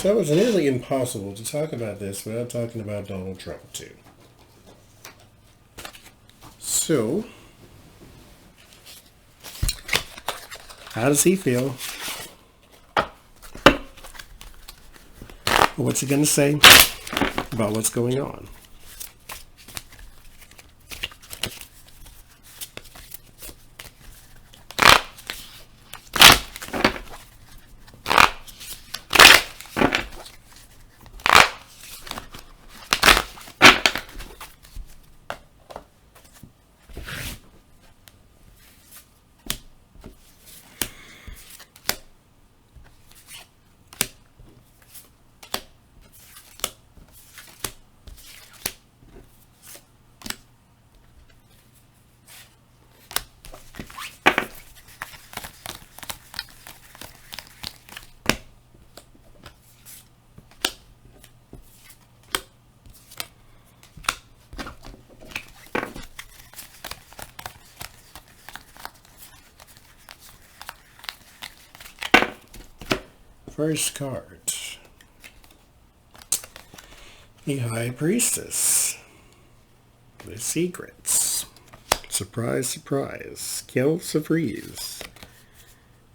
So it's nearly impossible to talk about this without talking about Donald Trump too. So, how does he feel? What's he going to say about what's going on? First card. The High Priestess. The Secrets. Surprise, surprise. Kills a freeze.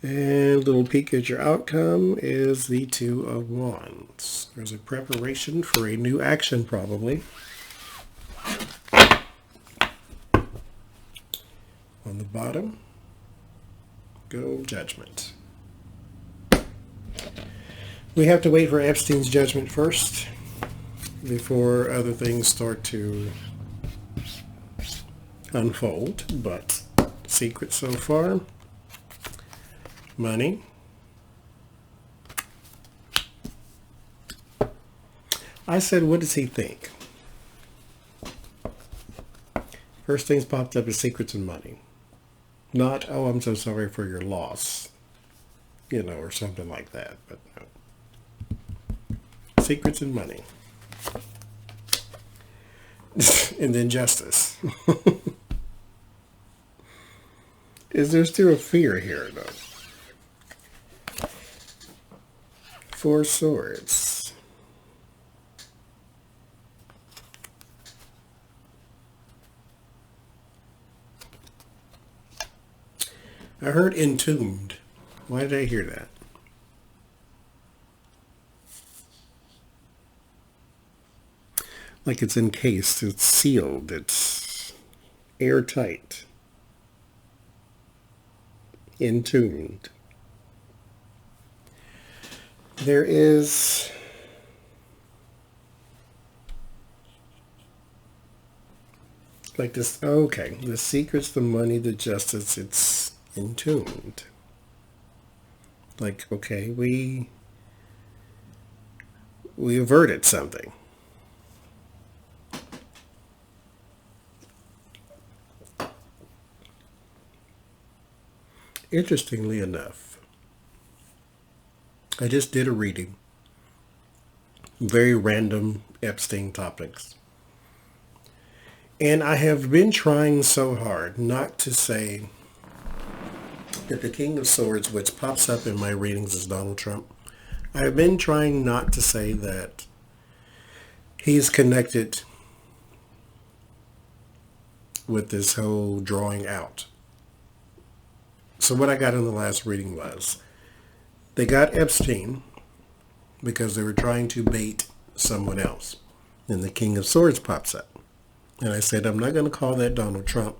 And a little peek at your outcome is the Two of Wands. There's a preparation for a new action probably. On the bottom, go Judgment. We have to wait for Epstein's judgment first before other things start to unfold, but secret so far. Money. I said, what does he think? First things popped up is secrets and money. Not, oh, I'm so sorry for your loss, or something like that, but no. Secrets and money. And then justice. Is there still a fear here, though? Four Swords. I heard entombed. Why did I hear that? Like it's encased, it's sealed, it's airtight. Entombed. There is like this, okay, the secrets, the money, the justice, it's entombed. Like, okay, we averted something. Interestingly enough, I just did a reading. Very random Epstein topics. And I have been trying so hard not to say that the King of Swords, which pops up in my readings, is Donald Trump. I have been trying not to say that he's connected with this whole drawing out. So what I got in the last reading was, they got Epstein because they were trying to bait someone else. And the King of Swords pops up. And I said, I'm not going to call that Donald Trump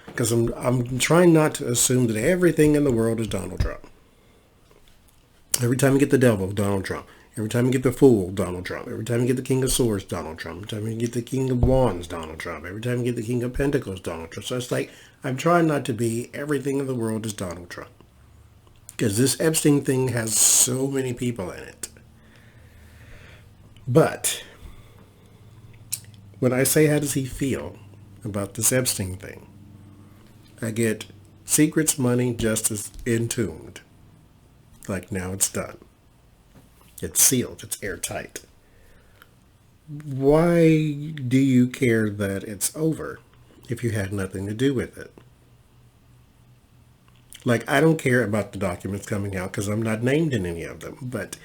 because I'm trying not to assume that everything in the world is Donald Trump. Every time you get the devil, Donald Trump. Every time you get the fool, Donald Trump. Every time you get the King of Swords, Donald Trump. Every time you get the King of Wands, Donald Trump. Every time you get the King of Pentacles, Donald Trump. So it's like, I'm trying not to be everything in the world is Donald Trump. Because this Epstein thing has so many people in it. But when I say how does he feel about this Epstein thing, I get secrets, money, justice, entombed. Like now it's done. It's sealed. It's airtight. Why do you care that it's over if you had nothing to do with it? Like, I don't care about the documents coming out because I'm not named in any of them. But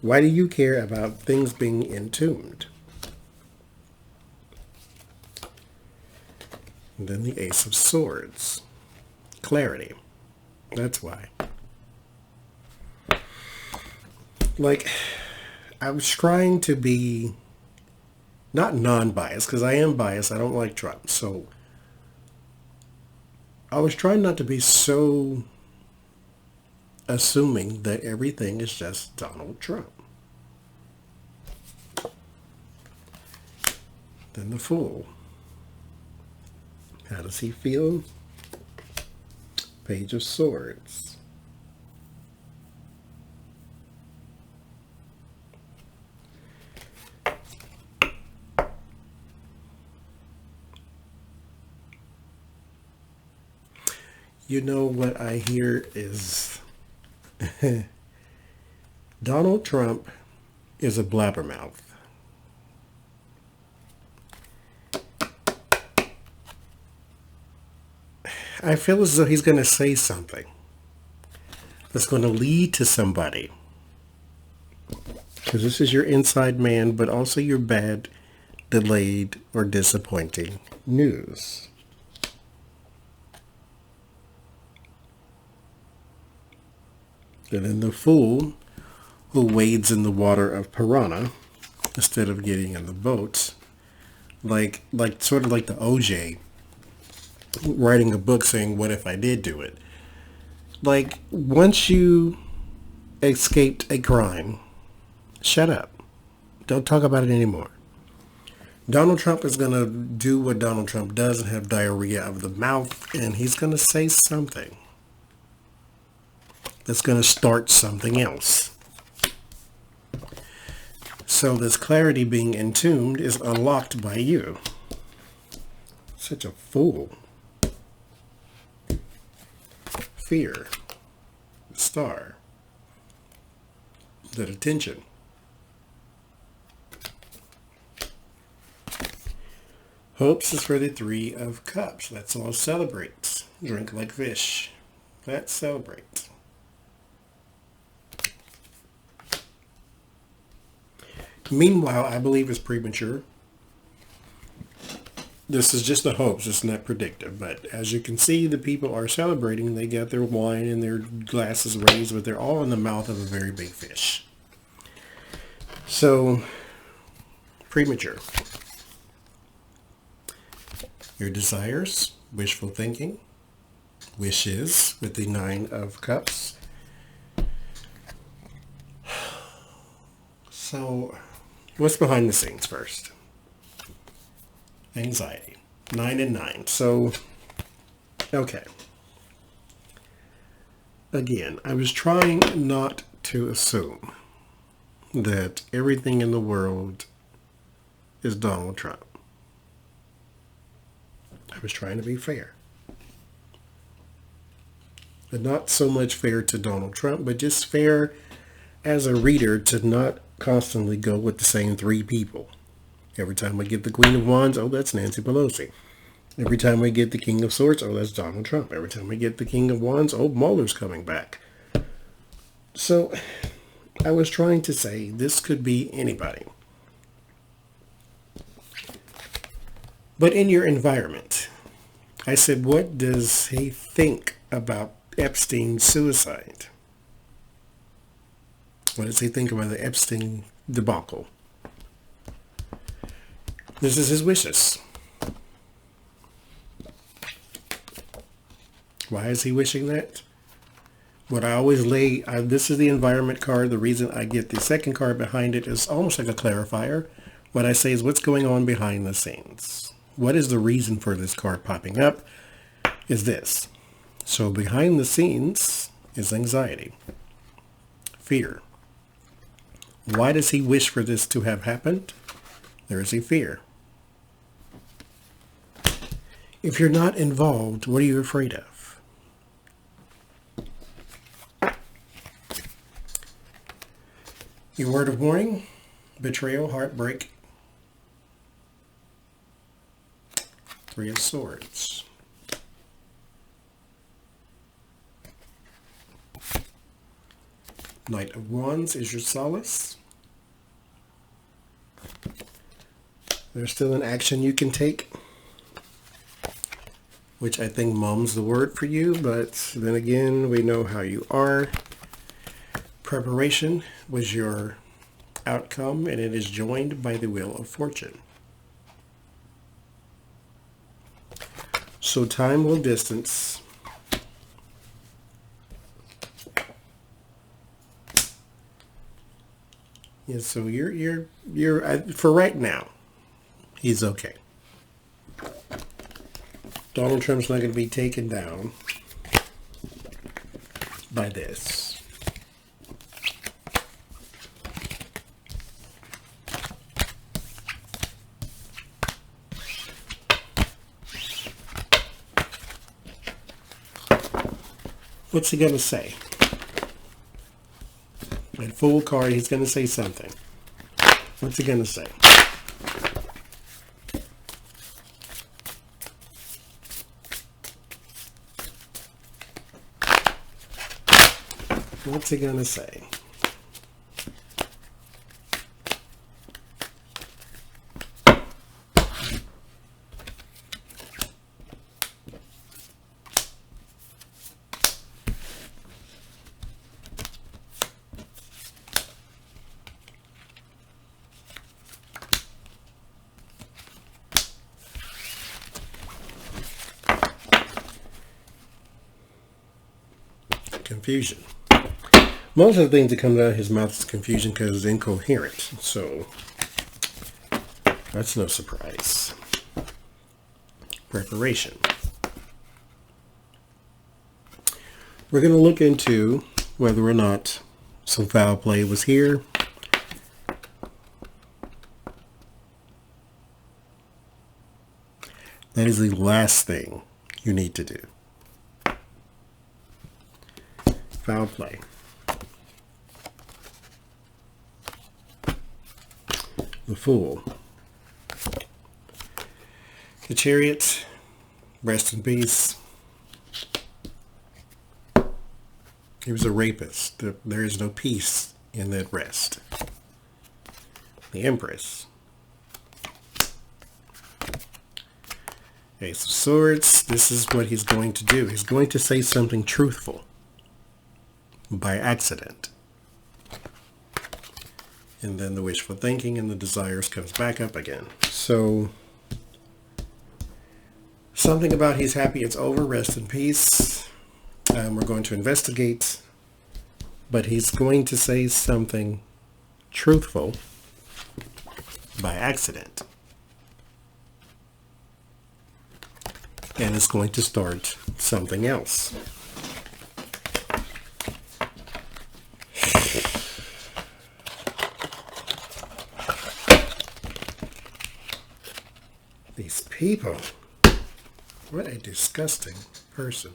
Why do you care about things being entombed? And then the Ace of Swords. Clarity. That's why. Like, I was trying to be not non-biased, because I am biased. I don't like Trump. So I was trying not to be so assuming that everything is just Donald Trump. Then the Fool. How does he feel? Page of Swords. You know what I hear is Donald Trump is a blabbermouth. I feel as though he's going to say something that's going to lead to somebody. Because this is your inside man, but also your bad, delayed, or disappointing news. And then the Fool, who wades in the water of piranha instead of getting in the boats, like sort of like the OJ writing a book saying, "What if I did do it?" Like, once you escaped a crime, shut up. Don't talk about it anymore. Donald Trump is going to do what Donald Trump does and have diarrhea of the mouth, and he's going to say something that's going to start something else. So this clarity being entombed is unlocked by you. Such a fool. Fear. Star. The attention. Hopes is for the Three of Cups. Let's all celebrate. Drink like fish. Let's celebrate. Meanwhile, I believe it's premature. This is just the hopes. It's not predictive. But as you can see, the people are celebrating. They got their wine and their glasses raised, but they're all in the mouth of a very big fish. So, premature. Your desires, wishful thinking, wishes with the Nine of Cups. So, what's behind the scenes first? Anxiety. 9 and 9. So, okay. Again, I was trying not to assume that everything in the world is Donald Trump. I was trying to be fair. And not so much fair to Donald Trump, but just fair as a reader to not constantly go with the same three people. Every time we get the Queen of Wands, oh, that's Nancy Pelosi. Every time we get the King of Swords, oh, that's Donald Trump. Every time we get the King of Wands, oh, Mueller's coming back. So I was trying to say this could be anybody. But in your environment, I said, what does he think about Epstein's suicide? What does he think about the Epstein debacle? This is his wishes. Why is he wishing that? What I always this is the environment card. The reason I get the second card behind it is almost like a clarifier. What I say is what's going on behind the scenes. What is the reason for this card popping up? Is this. So behind the scenes is anxiety, fear. Why does he wish for this to have happened? There is a fear. If you're not involved, what are you afraid of? Your word of warning, betrayal, heartbreak, Three of Swords. Knight of Wands is your solace. There's still an action you can take, which I think mum's the word for you, but then again, we know how you are. Preparation was your outcome, and it is joined by the Wheel of Fortune. So time will distance. Yeah, so you're for right now, he's okay. Donald Trump's not going to be taken down by this. What's he going to say? That Fool card, he's going to say something. What's he going to say? What's he going to say? Confusion. Most of the things that come out of his mouth is confusion because it's incoherent. So that's no surprise. Preparation. We're going to look into whether or not some foul play was here. That is the last thing you need to do. Foul play. The Fool. The Chariot. Rest in peace. He was a rapist. There is no peace in that rest. The Empress. Ace of Swords. This is what he's going to do. He's going to say something truthful by accident. And then the wishful thinking and the desires comes back up again. So something about he's happy it's over, rest in peace. We're going to investigate, but he's going to say something truthful by accident. And it's going to start something else. These people. What a disgusting person.